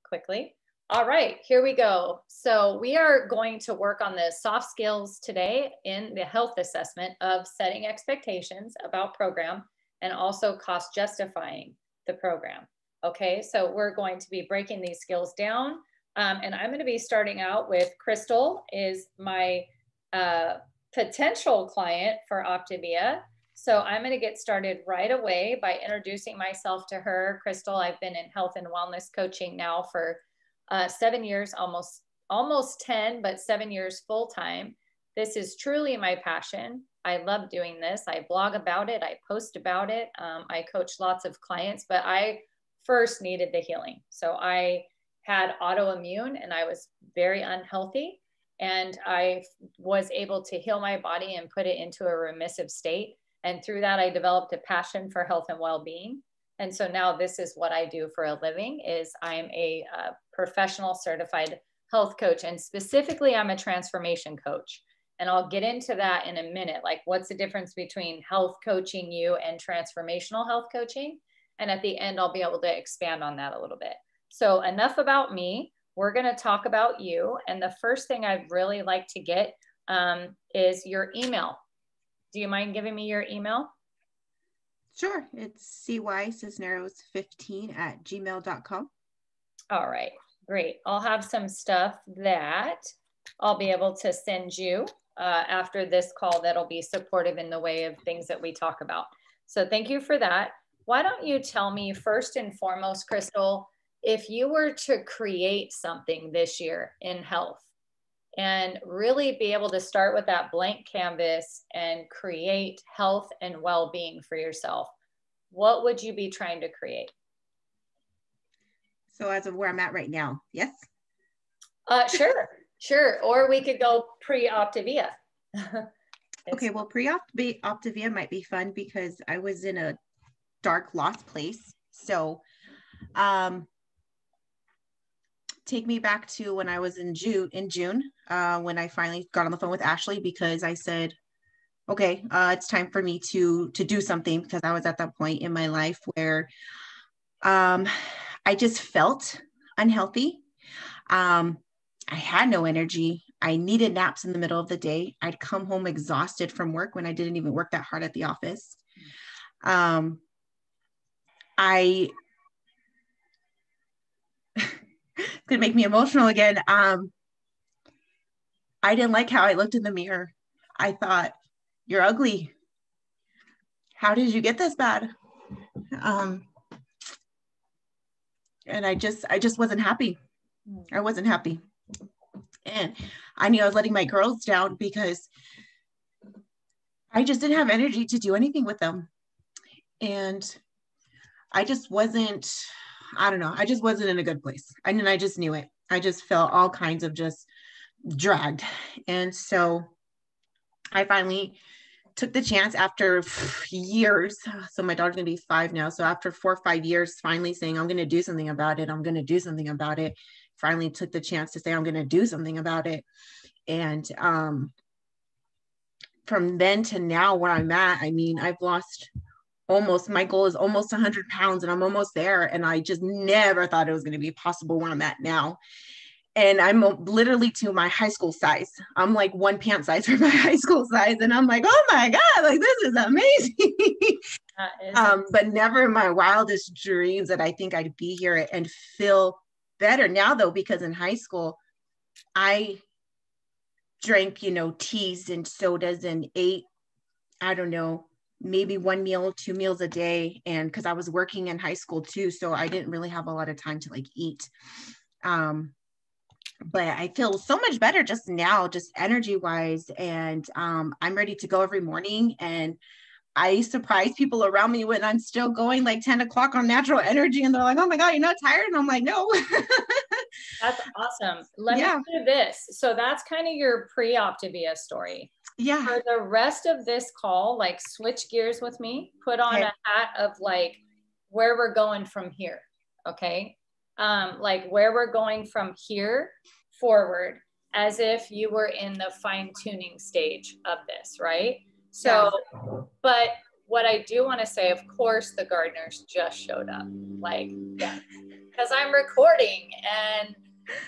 quickly. All right, here we go. So we are going to work on the soft skills today in the health assessment of setting expectations about program and also cost justifying the program. Okay, so we're going to be breaking these skills down. And I'm going to be starting out with Crystal is my potential client for Optavia. So I'm going to get started right away by introducing myself to her. Crystal, I've been in health and wellness coaching now for 7 years, almost 10, but 7 years full time. This is truly my passion. I love doing this. I blog about it. I post about it. I coach lots of clients, but I first needed the healing. So I had autoimmune and I was very unhealthy. And I was able to heal my body and put it into a remissive state. And through that, I developed a passion for health and well-being. And so now this is what I do for a living is I'm a professional certified health coach. And specifically, I'm a transformation coach. And I'll get into that in a minute. Like what's the difference between health coaching you and transformational health coaching? And at the end, I'll be able to expand on that a little bit. So enough about me. We're going to talk about you. And the first thing I'd really like to get is your email. Do you mind giving me your email? Sure. It's cycisneros15@gmail.com. All right, great. I'll have some stuff that I'll be able to send you after this call that'll be supportive in the way of things that we talk about. So thank you for that. Why don't you tell me first and foremost, Crystal, if you were to create something this year in health and really be able to start with that blank canvas and create health and well-being for yourself, what would you be trying to create? So as of where I'm at right now, yes? Sure. Or we could go pre-Optavia. Okay, well, pre-Optavia might be fun because I was in a dark, lost place. So take me back to when I was in June, when I finally got on the phone with Ashley because I said, okay, it's time for me to do something because I was at that point in my life where I just felt unhealthy. I had no energy. I needed naps in the middle of the day. I'd come home exhausted from work when I didn't even work that hard at the office. It's gonna make me emotional again. I didn't like how I looked in the mirror. I thought, you're ugly. How did you get this bad? And I just wasn't happy. I wasn't happy. And I knew I was letting my girls down because I just didn't have energy to do anything with them. And I just wasn't, I don't know, I just wasn't in a good place. I just knew it. I just felt all kinds of just dragged. And so I finally took the chance after years. So my daughter's gonna be 5 now. So after 4 or 5 years, finally saying, I'm gonna do something about it. I'm gonna do something about it. Finally took the chance to say, I'm gonna do something about it. And from then to now where I'm at, I mean, I've lost my goal is almost 100 pounds and I'm almost there. And I just never thought it was gonna be possible where I'm at now. And I'm literally to my high school size. I'm like one pant size for my high school size. And I'm like, oh my God, like this is amazing. But never in my wildest dreams that I think I'd be here and feel better now though, because in high school, I drank, teas and sodas and ate, I don't know, maybe 1 meal, 2 meals a day. And cause I was working in high school too. So I didn't really have a lot of time to like eat. But I feel so much better just now, just energy wise. And I'm ready to go every morning. And I surprise people around me when I'm still going like 10 o'clock on natural energy. And they're like, oh my God, you're not tired? And I'm like, no. That's awesome. Let me do this. So that's kind of your pre-Optavia story. Yeah. For the rest of this call, like switch gears with me, put on a hat of like where we're going from here. Okay. Like where we're going from here forward as if you were in the fine tuning stage of this, right? So, but what I do want to say, of course, the gardeners just showed up, like, because I'm recording and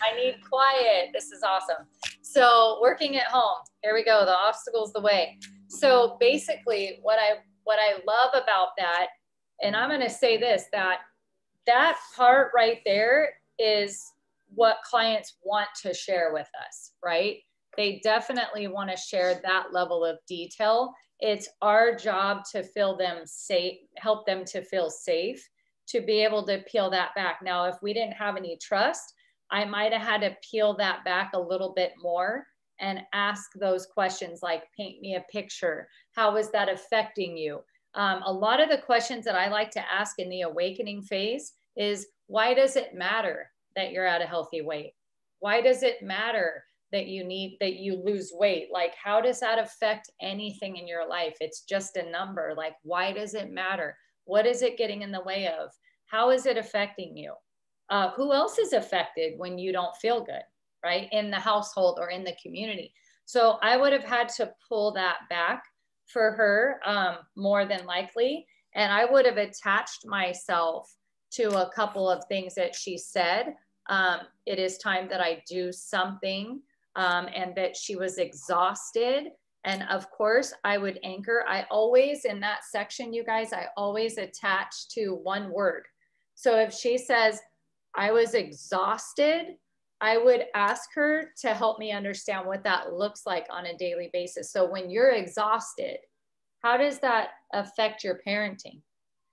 I need quiet. This is awesome. So working at home, here we go. The obstacle's the way. So basically what I love about that, and I'm going to say this, that part right there is what clients want to share with us, right? They definitely want to share that level of detail. It's our job to feel them safe, help them to feel safe, to be able to peel that back. Now, if we didn't have any trust, I might have had to peel that back a little bit more and ask those questions like, paint me a picture. How is that affecting you? A lot of the questions that I like to ask in the awakening phase is, why does it matter that you're at a healthy weight? Why does it matter that you lose weight? Like, how does that affect anything in your life? It's just a number. Like, why does it matter? What is it getting in the way of? How is it affecting you? Who else is affected when you don't feel good, right? In the household or in the community. So I would have had to pull that back for her, more than likely. And I would have attached myself to a couple of things that she said. It is time that I do something, and that she was exhausted. And of course I would anchor. I always, in that section, you guys, I always attach to one word. So if she says, I was exhausted, I would ask her to help me understand what that looks like on a daily basis. So when you're exhausted, how does that affect your parenting?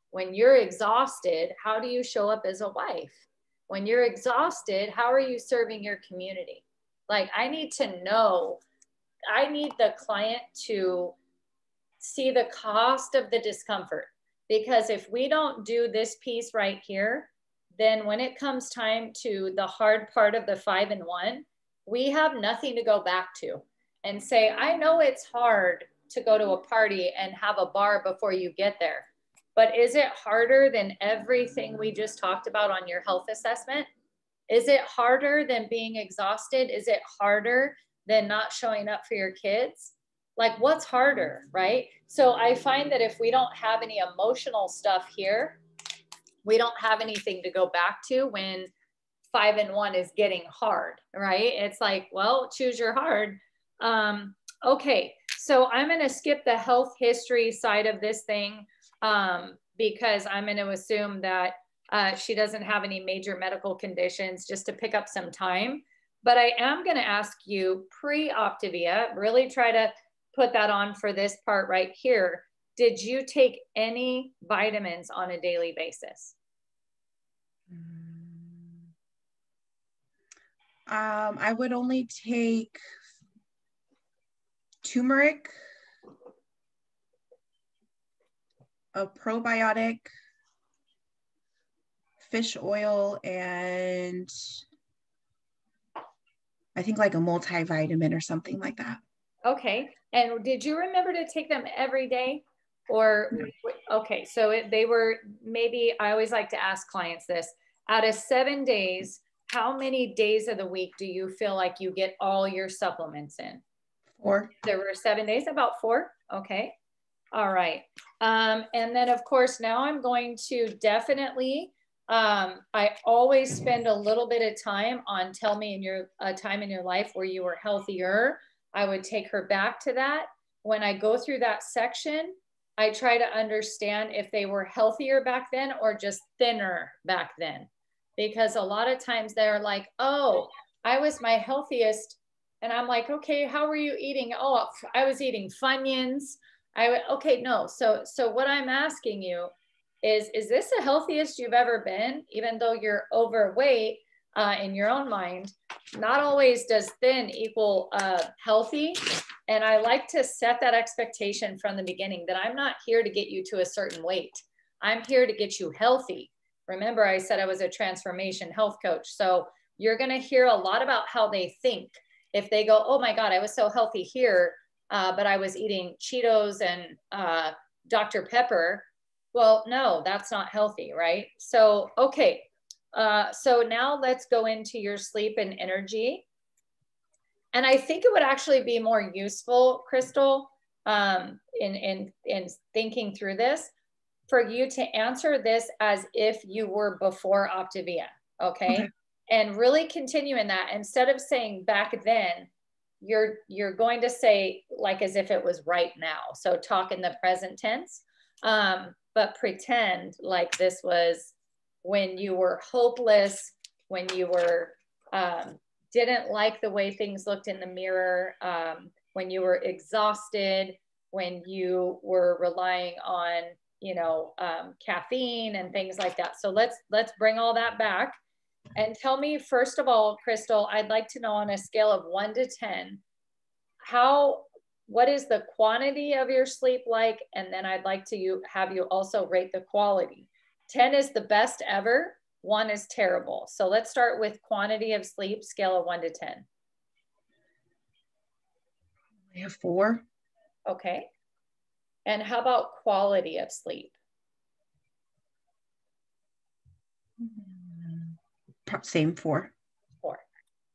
When you're exhausted, how do you show up as a wife? When you're exhausted, how are you serving your community? Like, I need to know, I need the client to see the cost of the discomfort. Because if we don't do this piece right here, then when it comes time to the hard part of the 5 and 1, we have nothing to go back to and say, I know it's hard to go to a party and have a bar before you get there, but is it harder than everything we just talked about on your health assessment? Is it harder than being exhausted? Is it harder than not showing up for your kids? Like, what's harder, right? So I find that if we don't have any emotional stuff here, we don't have anything to go back to when 5 and 1 is getting hard, right? It's like, well, choose your hard. Okay, so I'm going to skip the health history side of this thing, because I'm going to assume that she doesn't have any major medical conditions, just to pick up some time. But I am going to ask you, pre-Optavia, really try to put that on for this part right here. Did you take any vitamins on a daily basis? I would only take turmeric, a probiotic, fish oil, and I think like a multivitamin or something like that. Okay. And did you remember to take them every day? Or, okay, so they were, maybe, I always like to ask clients this, out of 7 days, how many days of the week do you feel like you get all your supplements in? 4. There were 7 days, about 4. Okay. All right. And then of course, now I'm going to definitely, I always spend a little bit of time on tell me in your time in your life where you were healthier. I would take her back to that. When I go through that section, I try to understand if they were healthier back then or just thinner back then. Because a lot of times they're like, oh, I was my healthiest. And I'm like, okay, how were you eating? Oh, I was eating Funyuns. Okay, no. So what I'm asking you is this the healthiest you've ever been? Even though you're overweight in your own mind, not always does thin equal healthy. And I like to set that expectation from the beginning that I'm not here to get you to a certain weight. I'm here to get you healthy. Remember, I said I was a transformation health coach. So you're going to hear a lot about how they think. If they go, oh my God, I was so healthy here, but I was eating Cheetos and Dr. Pepper. Well, no, that's not healthy, right? So, okay. So now let's go into your sleep and energy. And I think it would actually be more useful, Crystal, in thinking through this, for you to answer this as if you were before Optavia, okay? And really continue in that. Instead of saying back then, you're going to say like as if it was right now. So talk in the present tense, but pretend like this was when you were hopeless, when you were didn't like the way things looked in the mirror, when you were exhausted, when you were relying on, you know, caffeine and things like that. So let's bring all that back. And tell me, first of all, Crystal, I'd like to know on a scale of 1 to 10, what is the quantity of your sleep like? And then I'd like to have you also rate the quality. 10 is the best ever, 1 is terrible. So let's start with quantity of sleep, scale of 1 to 10. I have 4. Okay. And how about quality of sleep? Same 4. 4.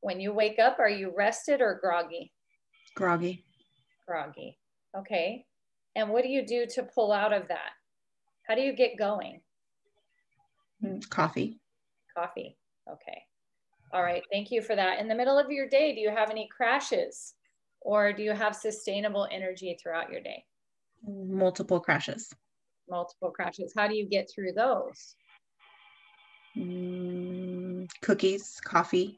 When you wake up, are you rested or groggy? Groggy. Groggy. Okay. And what do you do to pull out of that? How do you get going? Coffee. Coffee. Okay. All right. Thank you for that. In the middle of your day, do you have any crashes or do you have sustainable energy throughout your day? Multiple crashes. Multiple crashes. How do you get through those? Cookies, coffee.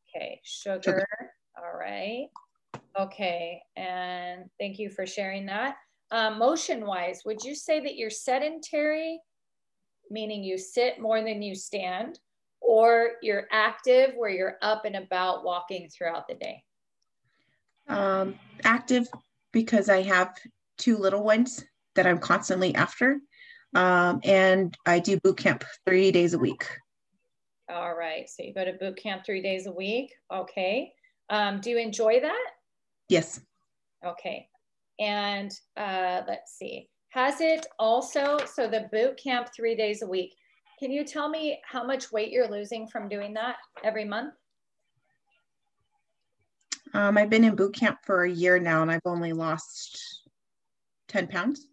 Okay. Sugar. All right. Okay. And thank you for sharing that. Motion wise, would you say that you're sedentary, meaning you sit more than you stand, or you're active where you're up and about walking throughout the day? Active because I have 2 little ones that I'm constantly after. And I do boot camp 3 days a week. All right. So you go to boot camp 3 days a week. Okay. Do you enjoy that? Yes. Okay. And let's see. Has it also, so the boot camp 3 days a week, can you tell me how much weight you're losing from doing that every month? I've been in boot camp for a year now and I've only lost 10 pounds.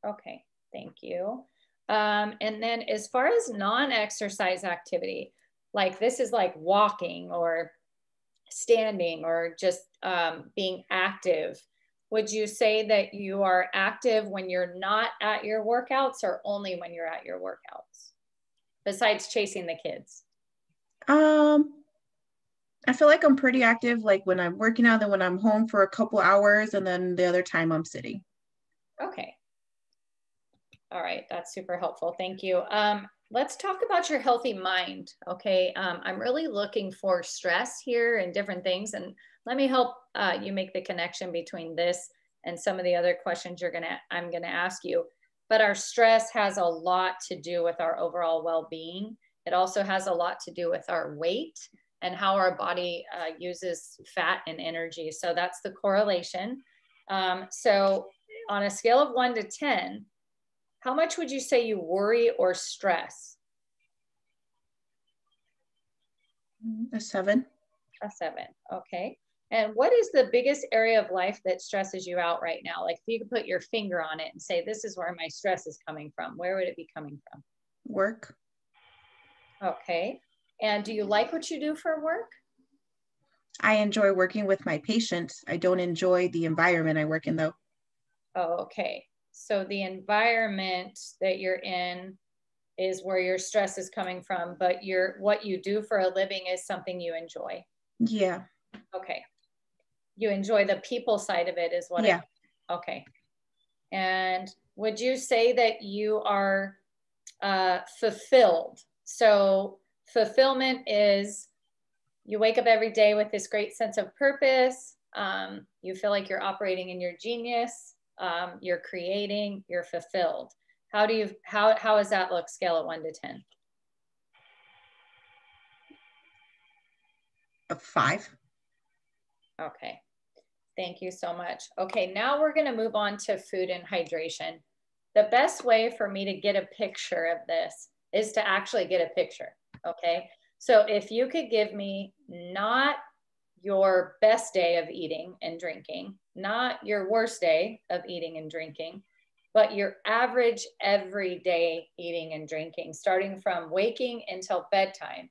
Okay, thank you. And then as far as non-exercise activity, like this is like walking or standing or just being active, would you say that you are active when you're not at your workouts or only when you're at your workouts, besides chasing the kids? I feel like I'm pretty active, like when I'm working out and when I'm home for a couple hours, and then the other time I'm sitting. Okay. All right, that's super helpful. Thank you. Let's talk about your healthy mind. Okay, I'm really looking for stress here and different things, and let me help you make the connection between this and some of the other questions I'm gonna ask you. But our stress has a lot to do with our overall well-being. It also has a lot to do with our weight and how our body uses fat and energy. So that's the correlation. So on a scale of 1 to 10, how much would you say you worry or stress? A 7. A 7, okay. And what is the biggest area of life that stresses you out right now? Like if you could put your finger on it and say, this is where my stress is coming from, where would it be coming from? Work. Okay. And do you like what you do for work? I enjoy working with my patients. I don't enjoy the environment I work in though. Oh, okay. So the environment that you're in is where your stress is coming from, but what you do for a living is something you enjoy. Yeah. Okay. You enjoy the people side of it is what yeah. Okay. And would you say that you are fulfilled? So fulfillment is you wake up every day with this great sense of purpose. You feel like you're operating in your genius. You're creating, you're fulfilled. How does that look scale of 1 to 10? A 5. Okay. Thank you so much. Okay, now we're going to move on to food and hydration. The best way for me to get a picture of this is to actually get a picture. Okay. So if you could give me not your best day of eating and drinking, not your worst day of eating and drinking, but your average everyday eating and drinking, starting from waking until bedtime.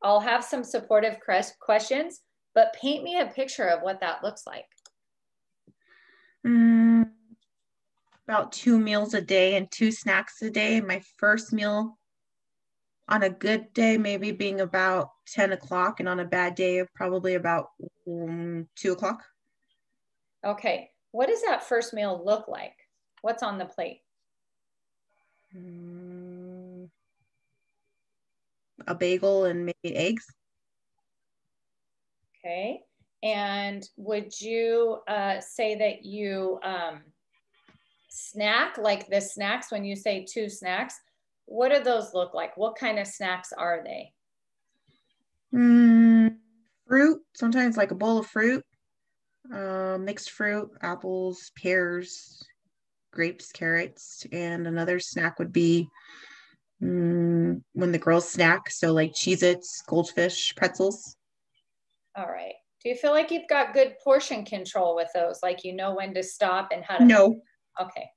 I'll have some supportive questions, but paint me a picture of what that looks like. About 2 meals a day and 2 snacks a day. My first meal on a good day, maybe being about 10 o'clock, and on a bad day, probably about 2 o'clock. Okay. What does that first meal look like? What's on the plate? A bagel and maybe eggs. Okay. And would you say that you snack, like the snacks, when you say 2 snacks, what do those look like? What kind of snacks are they? Fruit, sometimes like a bowl of fruit, mixed fruit, apples, pears, grapes, carrots, and another snack would be when the girls snack, so like Cheez-Its, Goldfish, pretzels. All right. Do you feel like you've got good portion control with those? Like you know when to stop and how to? No. Okay.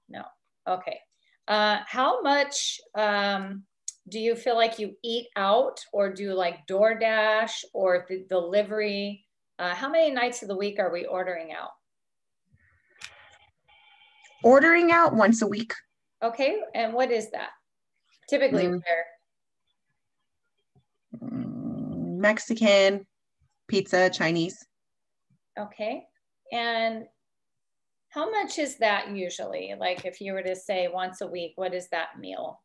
No. Okay. How much do you feel like you eat out or do like DoorDash or the delivery? How many nights of the week are we ordering out? Ordering out once a week. Okay. And what is that? Typically where? Mexican, pizza, Chinese. Okay. And how much is that usually? Like if you were to say once a week, what is that meal?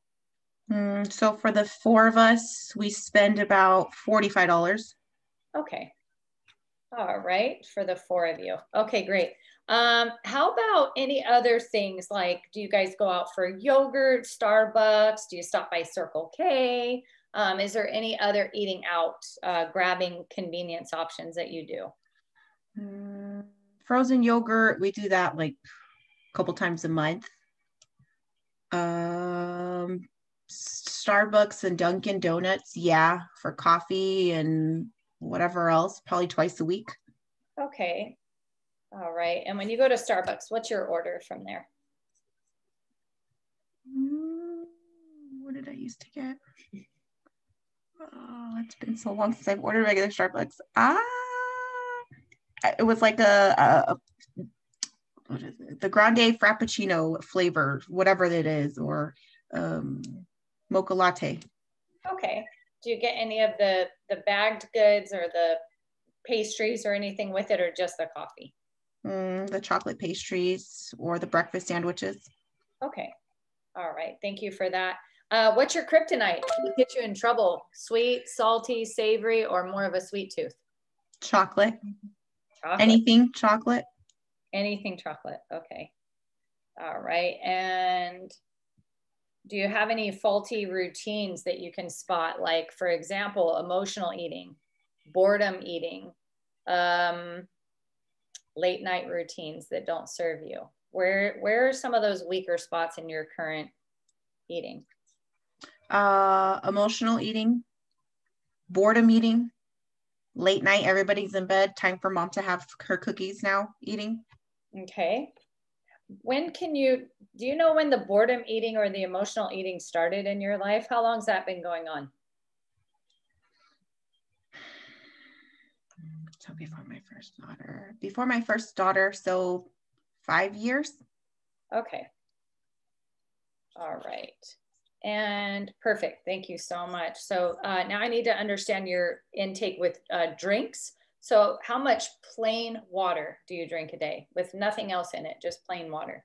So for the 4 of us, we spend about $45. Okay. All right. For the 4 of you. Okay, great. How about any other things? Like, do you guys go out for yogurt, Starbucks? Do you stop by Circle K? Is there any other eating out, grabbing convenience options that you do? Frozen yogurt, we do that like a couple times a month. Starbucks and Dunkin' Donuts, yeah, for coffee and whatever else, probably twice a week. Okay. All right. And when you go to Starbucks, what's your order from there? What did I used to get? Oh, it's been so long since I've ordered regular Starbucks. It was like what is it? The Grande Frappuccino flavor, whatever it is, or mocha latte. Okay. Do you get any of the bagged goods or the pastries or anything with it, or just the coffee? The chocolate pastries or the breakfast sandwiches. Okay. All right. Thank you for that. What's your kryptonite? What gets you in trouble? Sweet, salty, savory, or more of a sweet tooth? Chocolate. Anything chocolate. Anything chocolate. Okay. All right. And do you have any faulty routines that you can spot? Like, for example, emotional eating, boredom eating, late night routines that don't serve you? Where are some of those weaker spots in your current eating? Emotional eating, boredom eating, late night, everybody's in bed, time for mom to have her cookies now eating. Okay. Do you know when the boredom eating or the emotional eating started in your life? How long has that been going on? So before my first daughter, so 5 years. Okay. All right. And perfect. Thank you so much. So now I need to understand your intake with drinks. So how much plain water do you drink a day with nothing else in it, just plain water?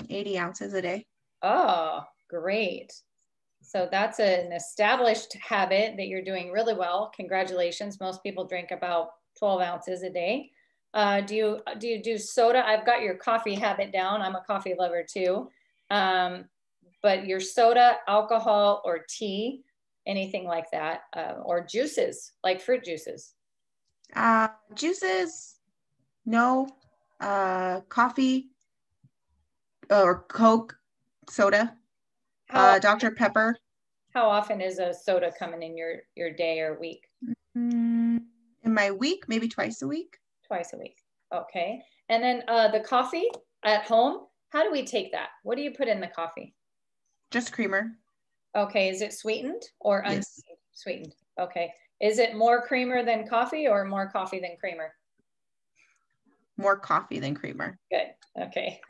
80 ounces a day. Oh, great. So that's an established habit that you're doing really well. Congratulations. Most people drink about 12 ounces a day. Do you do soda? I've got your coffee habit down. I'm a coffee lover too. But your soda, alcohol, or tea, anything like that, or juices, like fruit juices? Juices, no. Coffee or Coke, soda, Dr. Pepper. How often is a soda coming in your day or week? In my week, maybe twice a week. Twice a week. Okay. And then the coffee at home, how do we take that? What do you put in the coffee? Just creamer. Okay. Is it sweetened or unsweetened? Yes. Sweetened. Okay. Is it more creamer than coffee or more coffee than creamer? More coffee than creamer. Good. Okay.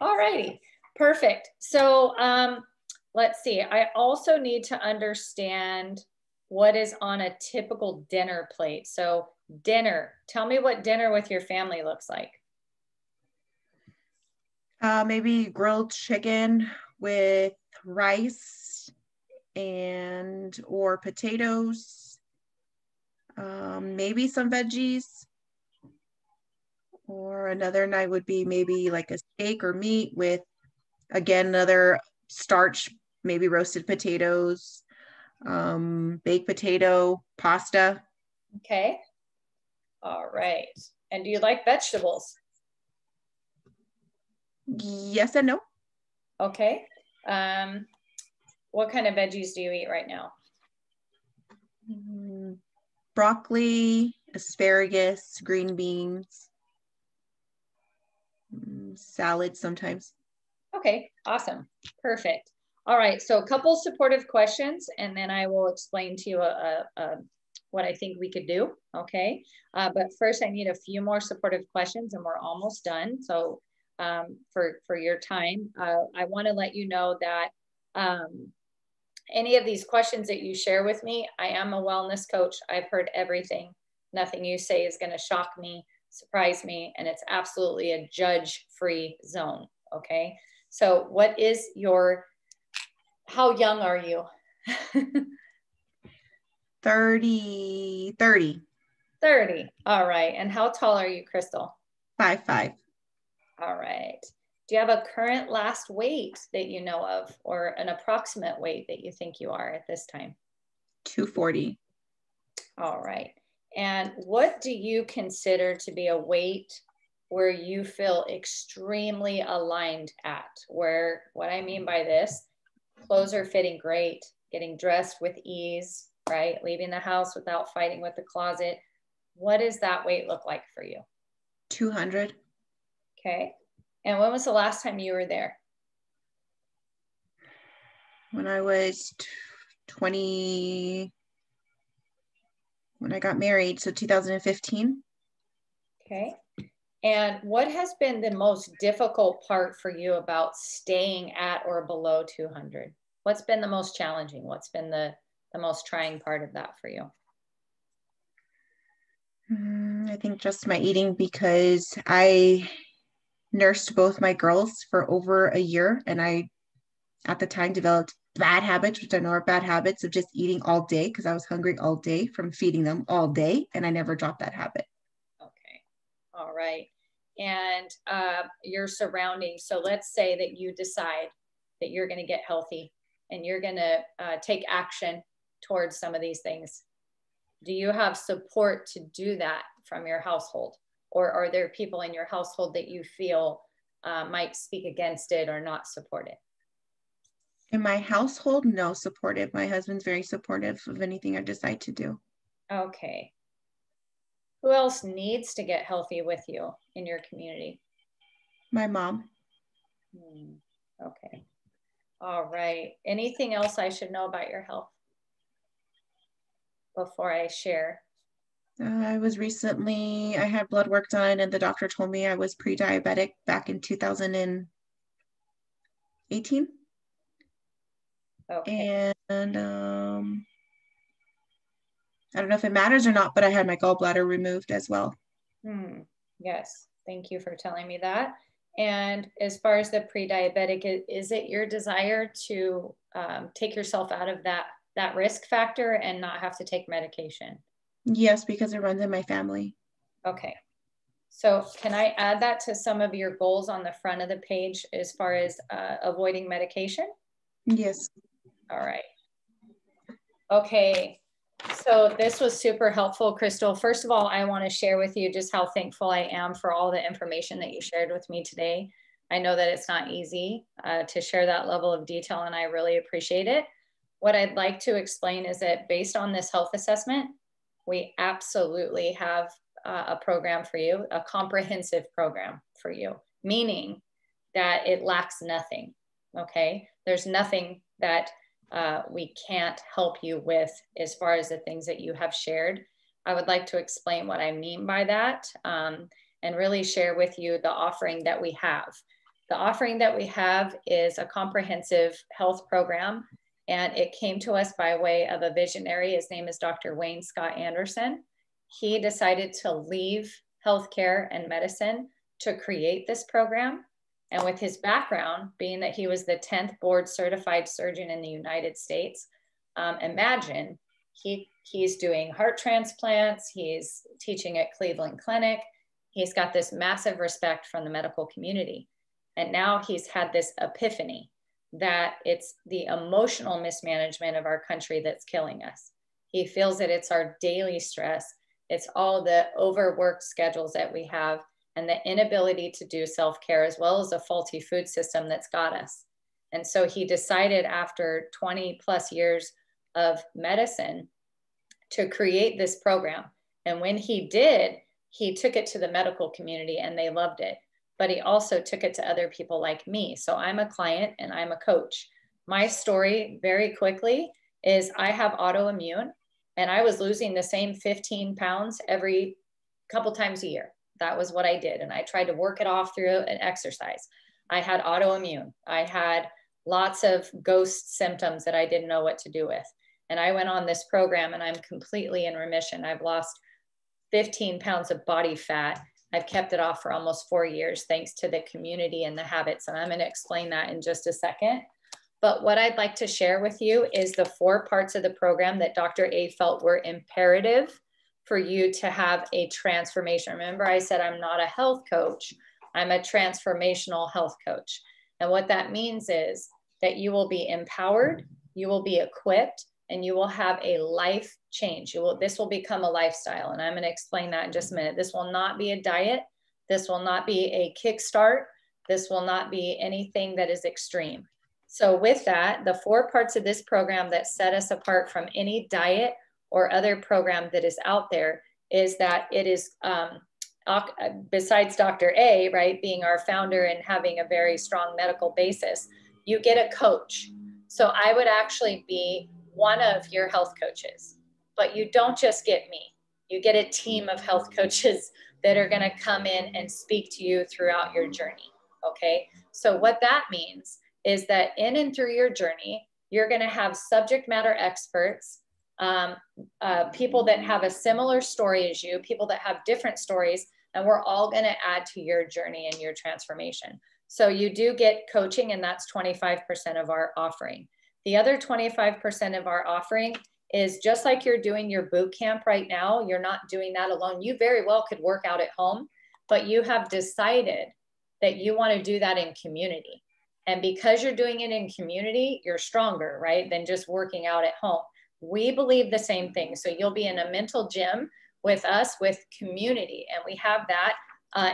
All righty. Perfect. So let's see. I also need to understand what is on a typical dinner plate. So dinner, tell me what dinner with your family looks like. Maybe grilled chicken with rice and or potatoes, maybe some veggies. Or another night would be maybe like a steak or meat with, again, another starch, maybe roasted potatoes, baked potato, pasta. Okay. All right. And do you like vegetables? Yes and no. Okay. What kind of veggies do you eat right now? Broccoli, asparagus, green beans, salad sometimes. Okay, awesome. Perfect. All right, so a couple supportive questions, and then I will explain to you what I think we could do, okay? But first I need a few more supportive questions and we're almost done. So for your time, I wanna let you know that any of these questions that you share with me, I am a wellness coach. I've heard everything. Nothing you say is gonna shock me, surprise me, and it's absolutely a judge-free zone, okay? So what is how young are you? 30. 30. All right. And how tall are you, Crystal? 5'5". All right. Do you have a current last weight that you know of, or an approximate weight that you think you are at this time? 240. All right. And what do you consider to be a weight where you feel extremely aligned at? Where, what I mean by this, clothes are fitting great, getting dressed with ease, right? Leaving the house without fighting with the closet. What does that weight look like for you? 200. Okay. And when was the last time you were there? When I was 20, when I got married, so 2015. Okay. And what has been the most difficult part for you about staying at or below 200? What's been the most challenging? What's been the most trying part of that for you? I think just my eating, because I nursed both my girls for over a year, and I at the time developed bad habits, which I know are bad habits, of just eating all day because I was hungry all day from feeding them all day, and I never dropped that habit. Okay. All right. And your surroundings. So let's say that you decide that you're going to get healthy and you're going to take action towards some of these things. Do you have support to do that from your household? Or are there people in your household that you feel might speak against it or not support it? In my household, no, supportive. My husband's very supportive of anything I decide to do. Okay. Who else needs to get healthy with you in your community? My mom. Okay. All right. Anything else I should know about your health before I share? I had blood work done, and the doctor told me I was pre-diabetic back in 2018. Okay. And I don't know if it matters or not, but I had my gallbladder removed as well. Yes. Thank you for telling me that. And as far as the pre-diabetic, is it your desire to take yourself out of that risk factor and not have to take medication? Yes, because it runs in my family. Okay. So can I add that to some of your goals on the front of the page as far as avoiding medication? Yes. All right. Okay. So this was super helpful, Crystal. First of all, I want to share with you just how thankful I am for all the information that you shared with me today. I know that it's not easy to share that level of detail, and I really appreciate it. What I'd like to explain is that based on this health assessment, we absolutely have a program for you, a comprehensive program for you, meaning that it lacks nothing, okay? There's nothing that we can't help you with as far as the things that you have shared. I would like to explain what I mean by that, and really share with you the offering that we have. The offering that we have is a comprehensive health program, and it came to us by way of a visionary. His name is Dr. Wayne Scott Anderson. He decided to leave healthcare and medicine to create this program. And with his background, being that he was the 10th board certified surgeon in the United States, imagine he's doing heart transplants, he's teaching at Cleveland Clinic, he's got this massive respect from the medical community. And now he's had this epiphany that it's the emotional mismanagement of our country that's killing us. He feels that it's our daily stress, it's all the overworked schedules that we have, and the inability to do self-care, as well as a faulty food system that's got us. And so he decided after 20 plus years of medicine to create this program. And when he did, he took it to the medical community and they loved it. But he also took it to other people like me. So I'm a client and I'm a coach. My story very quickly is I have autoimmune, and I was losing the same 15 pounds every couple times a year. That was what I did. And I tried to work it off through an exercise. I had autoimmune. I had lots of ghost symptoms that I didn't know what to do with. And I went on this program and I'm completely in remission. I've lost 15 pounds of body fat. I've kept it off for almost 4 years, thanks to the community and the habits. And I'm going to explain that in just a second. But what I'd like to share with you is the 4 parts of the program that Dr. A felt were imperative for you to have a transformation. Remember, I said I'm not a health coach, I'm a transformational health coach. And what that means is that you will be empowered, you will be equipped, and you will have a life change. This will become a lifestyle. And I'm going to explain that in just a minute. This will not be a diet. This will not be a kickstart. This will not be anything that is extreme. So with that, the 4 parts of this program that set us apart from any diet or other program that is out there is that it is, besides Dr. A, right, being our founder and having a very strong medical basis, you get a coach. So I would actually be one of your health coaches, but you don't just get me. You get a team of health coaches that are going to come in and speak to you throughout your journey. Okay. So what that means is that in and through your journey, you're going to have subject matter experts, people that have a similar story as you, people that have different stories, and we're all going to add to your journey and your transformation. So you do get coaching, and that's 25% of our offering. The other 25% of our offering is just like you're doing your boot camp right now. You're not doing that alone. You very well could work out at home, but you have decided that you want to do that in community. And because you're doing it in community, you're stronger, right, than just working out at home. We believe the same thing. So you'll be in a mental gym with us with community. And we have that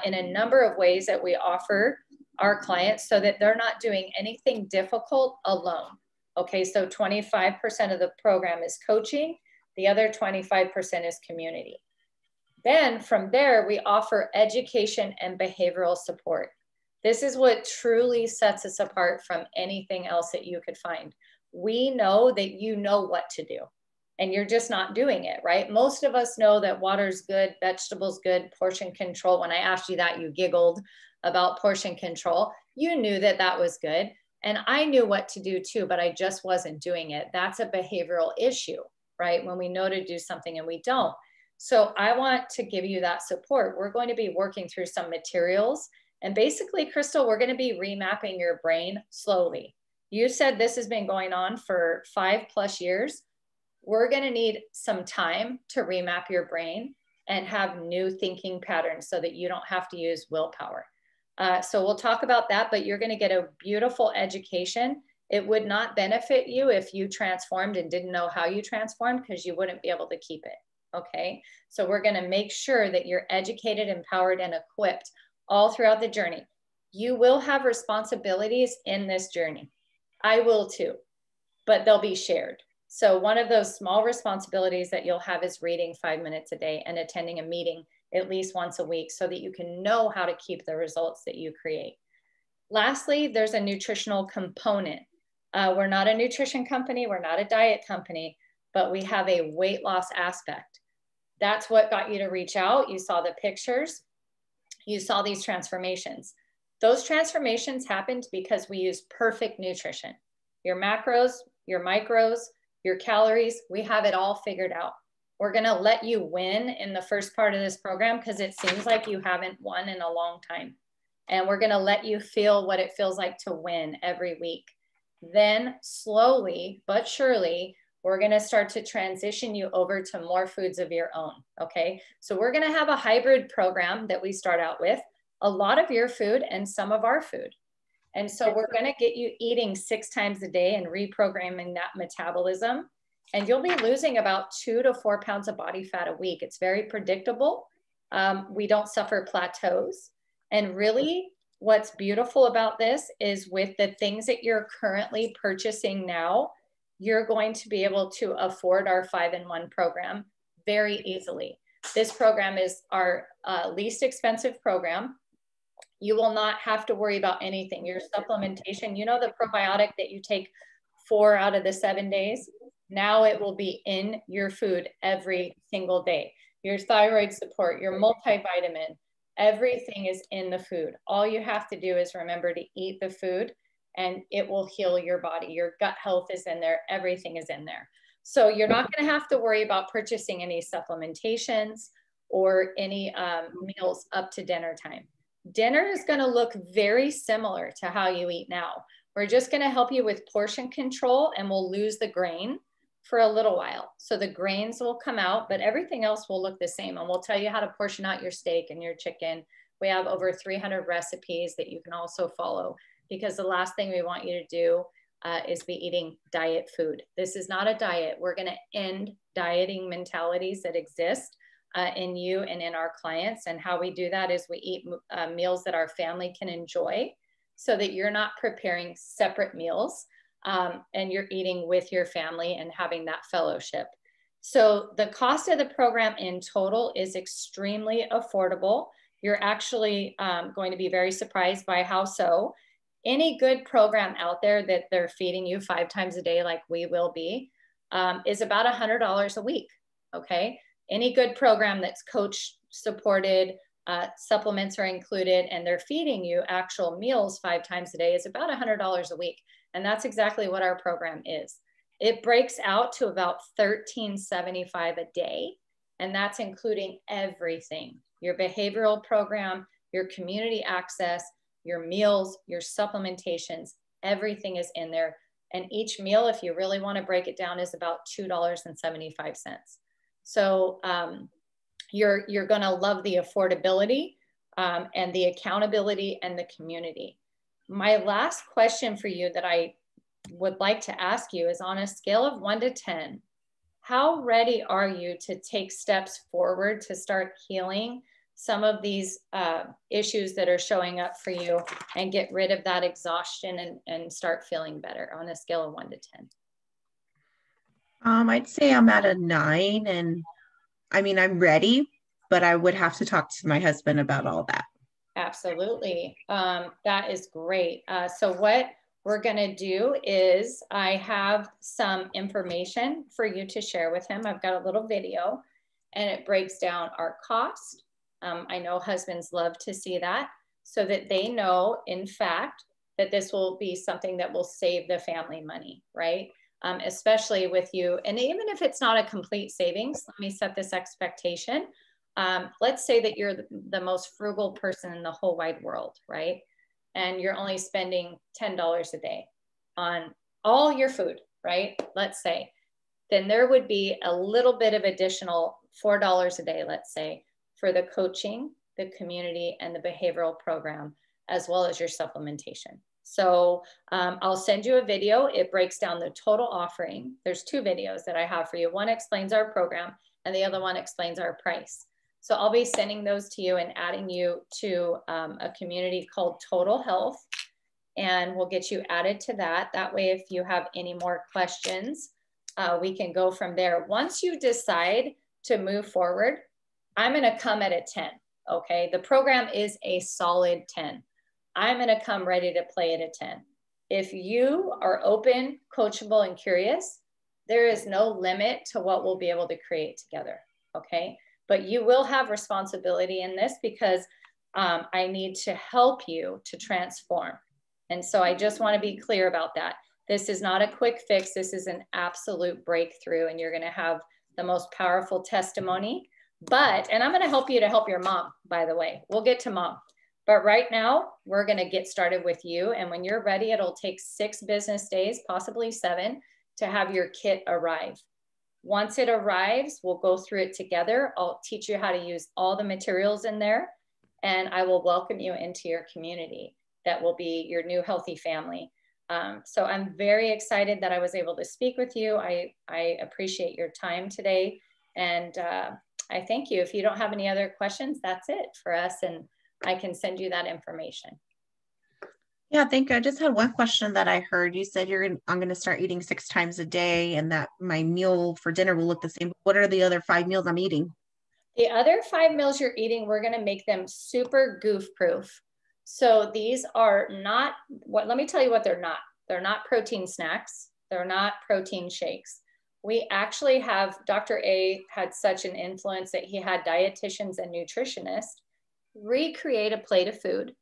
in a number of ways that we offer our clients so that they're not doing anything difficult alone. Okay, so 25% of the program is coaching. The other 25% is community. Then from there, we offer education and behavioral support. This is what truly sets us apart from anything else that you could find. We know that you know what to do and you're just not doing it, right? Most of us know that water's good, vegetables good, portion control. When I asked you that, you giggled about portion control. You knew that that was good. And I knew what to do too, but I just wasn't doing it. That's a behavioral issue, right? When we know to do something and we don't. So I want to give you that support. We're going to be working through some materials. And basically, Crystal, we're going to be remapping your brain slowly. You said this has been going on for 5+ years. We're going to need some time to remap your brain and have new thinking patterns so that you don't have to use willpower. So we'll talk about that, but you're going to get a beautiful education. It would not benefit you if you transformed and didn't know how you transformed, because you wouldn't be able to keep it. Okay. So we're going to make sure that you're educated, empowered, and equipped all throughout the journey. You will have responsibilities in this journey. I will too, but they'll be shared. So one of those small responsibilities that you'll have is reading 5 minutes a day and attending a meeting at least once a week so that you can know how to keep the results that you create. Lastly, there's a nutritional component. We're not a nutrition company. We're not a diet company, but we have a weight loss aspect. That's what got you to reach out. You saw the pictures. You saw these transformations. Those transformations happened because we use perfect nutrition. Your macros, your micros, your calories, we have it all figured out. We're going to let you win in the first part of this program because it seems like you haven't won in a long time. And we're going to let you feel what it feels like to win every week. Then slowly but surely, we're going to start to transition you over to more foods of your own. Okay. So we're going to have a hybrid program that we start out with, a lot of your food and some of our food. And so we're going to get you eating 6 times a day and reprogramming that metabolism. And you'll be losing about 2 to 4 pounds of body fat a week. It's very predictable. We don't suffer plateaus. And really, what's beautiful about this is with the things that you're currently purchasing now, you're going to be able to afford our 5-in-1 program very easily. This program is our least expensive program. You will not have to worry about anything. Your supplementation, you know, the probiotic that you take 4 out of the 7 days, now it will be in your food every single day. Your thyroid support, your multivitamin, everything is in the food. All you have to do is remember to eat the food and it will heal your body. Your gut health is in there. Everything is in there. So you're not going to have to worry about purchasing any supplementations or any meals up to dinner time. Dinner is going to look very similar to how you eat now. We're just going to help you with portion control and we'll lose the grain for a little while. So the grains will come out, but everything else will look the same. And we'll tell you how to portion out your steak and your chicken. We have over 300 recipes that you can also follow, because the last thing we want you to do is be eating diet food. This is not a diet. We're going to end dieting mentalities that exist in you and in our clients. And how we do that is we eat meals that our family can enjoy, so that you're not preparing separate meals and you're eating with your family and having that fellowship. So the cost of the program in total is extremely affordable. You're actually going to be very surprised by how so. Any good program out there that they're feeding you 5 times a day, like we will be, is about $100 a week. Okay. Any good program that's coach supported, supplements are included, and they're feeding you actual meals 5 times a day is about $100 a week. And that's exactly what our program is. It breaks out to about $13.75 a day. And that's including everything: your behavioral program, your community access, your meals, your supplementations, everything is in there. And each meal, if you really want to break it down, is about $2.75. So you're going to love the affordability and the accountability and the community. My last question for you that I would like to ask you is, on a scale of 1 to 10, how ready are you to take steps forward to start healing some of these issues that are showing up for you and get rid of that exhaustion and start feeling better on a scale of 1 to 10? I'd say I'm at a 9, and I mean, I'm ready, but I would have to talk to my husband about all that. Absolutely. That is great. So what we're going to do is I have some information for you to share with him. I've got a little video and it breaks down our cost. I know husbands love to see that, so that they know, in fact, that this will be something that will save the family money, right? Especially with you. And even if it's not a complete savings, let me set this expectation. Let's say that you're the most frugal person in the whole wide world, right? And you're only spending $10 a day on all your food, right? Let's say, then there would be a little bit of additional $4 a day, let's say, for the coaching, the community, and the behavioral program, as well as your supplementation. So I'll send you a video. It breaks down the total offering. There's 2 videos that I have for you. One explains our program and the other one explains our price. So I'll be sending those to you and adding you to a community called Total Health, and we'll get you added to that. That way, if you have any more questions, we can go from there. Once you decide to move forward, I'm going to come at a 10. Okay. The program is a solid 10. I'm going to come ready to play at a 10. if you are open, coachable, and curious, there is no limit to what we'll be able to create together, okay? But you will have responsibility in this because I need to help you to transform. And so I just want to be clear about that. This is not a quick fix. This is an absolute breakthrough, and you're going to have the most powerful testimony. And I'm going to help you to help your mom, by the way. We'll get to mom. But right now, we're going to get started with you. And when you're ready, it'll take 6 business days, possibly 7, to have your kit arrive. Once it arrives, we'll go through it together. I'll teach you how to use all the materials in there, and I will welcome you into your community. That will be your new healthy family. So I'm very excited that I was able to speak with you. I appreciate your time today. And I thank you. If you don't have any other questions, that's it for us. And I can send you that information. Yeah, thank you. I just had one question that I heard. You said I'm going to start eating 6 times a day and that my meal for dinner will look the same. What are the other 5 meals I'm eating? The other 5 meals you're eating, we're going to make them super goof proof. So these are not let me tell you what they're not. They're not protein snacks. They're not protein shakes. We actually have, Dr. A had such an influence that he had dietitians and nutritionists recreate a plate of food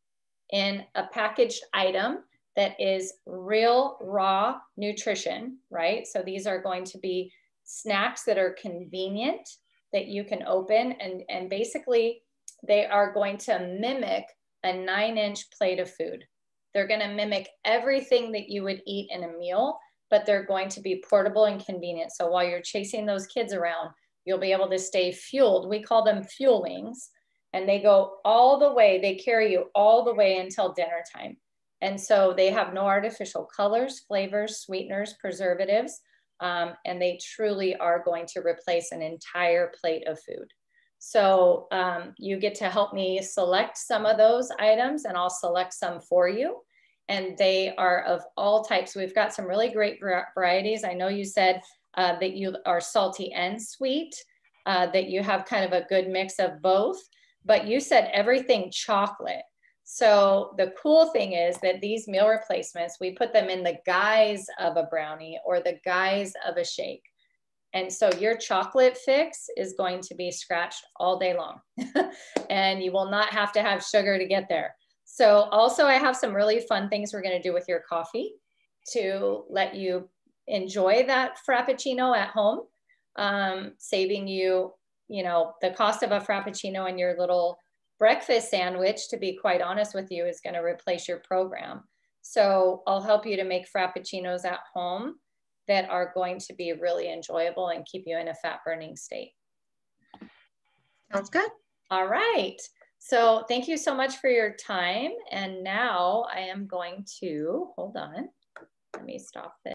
in a packaged item that is real raw nutrition, right? So these are going to be snacks that are convenient that you can open, and basically they are going to mimic a 9-inch plate of food. They're going to mimic everything that you would eat in a meal, but they're going to be portable and convenient. So while you're chasing those kids around, you'll be able to stay fueled. We call them fuelings, and they go all the way, they carry you all the way until dinner time. And so they have no artificial colors, flavors, sweeteners, preservatives, and they truly are going to replace an entire plate of food. So you get to help me select some of those items, and I'll select some for you. And they are of all types. We've got some really great varieties. I know you said that you are salty and sweet, that you have kind of a good mix of both, but you said everything chocolate. So the cool thing is that these meal replacements, we put them in the guise of a brownie or the guise of a shake. And so your chocolate fix is going to be scratched all day long and you will not have to have sugar to get there. So also I have some really fun things we're going to do with your coffee to let you enjoy that Frappuccino at home, saving you, the cost of a Frappuccino and your little breakfast sandwich, to be quite honest with you, is going to replace your program. So I'll help you to make Frappuccinos at home that are going to be really enjoyable and keep you in a fat burning state. Sounds good. All right. So thank you so much for your time. And now I am going to, hold on, let me stop this.